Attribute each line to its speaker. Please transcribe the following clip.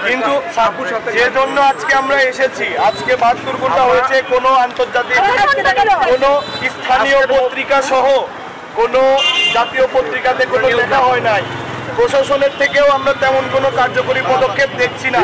Speaker 1: কিন্তু যে জন্য আজকে আমরা এসেছি, আজকে ৭২ ঘন্টা হয়েছে, কোনো আন্তর্জাতিক, কোনো স্থানীয় পত্রিকা সহ কোনো জাতীয় পত্রিকাতে কোনো লেখা হয় নাই। প্রশাসনের থেকেও আমরা তেমন কোনো কার্যকরী পদক্ষেপ দেখছি না।